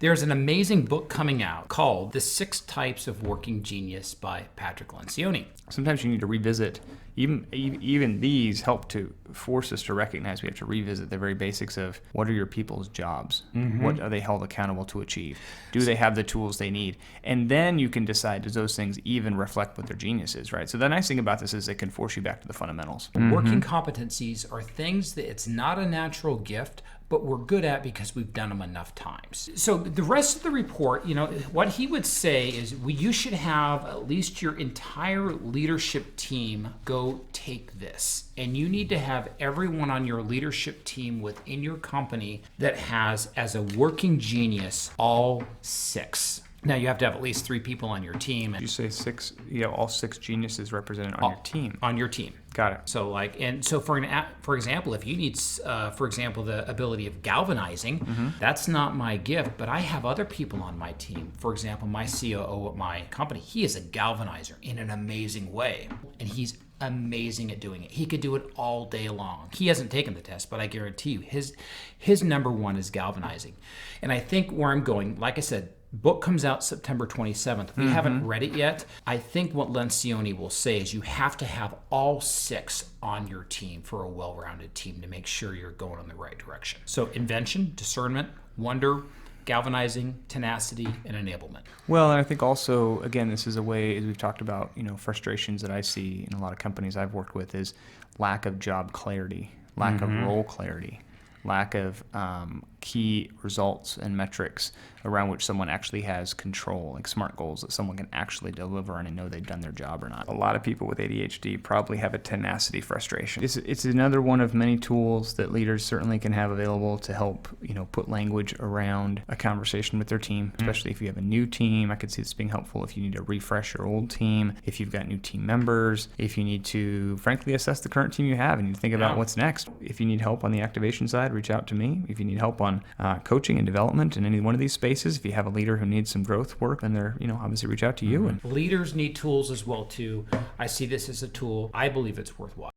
There's an amazing book coming out called The 6 Types of Working Genius by Patrick Lencioni. Sometimes you need to revisit, even these help to force us to recognize we have to revisit the very basics of what are your people's jobs? Mm-hmm. What are they held accountable to achieve? Do they have the tools they need? And then you can decide, does those things even reflect what their genius is, right? So the nice thing about this is it can force you back to the fundamentals. Mm-hmm. Working competencies are things that it's not a natural gift, but we're good at because we've done them enough times. So the rest of the report, what he would say is you should have at least your entire leadership team go take this. And you need to have everyone on your leadership team within your company that has, as a working genius, all 6. Now, you have to have at least 3 people on your team. You say 6, all 6 geniuses represented on your team. On your team. Got it. So for example, if you need, the ability of galvanizing, that's not my gift, but I have other people on my team. For example, my COO at my company, he is a galvanizer in an amazing way, and he's amazing at doing it. He could do it all day long. He hasn't taken the test, but I guarantee you his number one is galvanizing. And I think where I'm going, like I said, book comes out September 27th. We haven't read it yet. I think what Lencioni will say is you have to have all 6 on your team for a well-rounded team to make sure you're going in the right direction. So invention, discernment, wonder, galvanizing, tenacity, and enablement. Well, and I think also, again, this is a way, as we've talked about, frustrations that I see in a lot of companies I've worked with is lack of job clarity, lack of role clarity, lack of key results and metrics around which someone actually has control, like SMART goals that someone can actually deliver on and know they've done their job or not. A lot of people with ADHD probably have a tenacity frustration. It's another one of many tools that leaders certainly can have available to help, put language around a conversation with their team, especially if you have a new team. I could see this being helpful if you need to refresh your old team, if you've got new team members, if you need to, frankly, assess the current team you have and you think about what's next. If you need help on the activation side, reach out to me. If you need help on coaching and development in any one of these spaces, if you have a leader who needs some growth work, then they're, obviously reach out to you. And leaders need tools as well too. I see this as a tool. I believe it's worthwhile.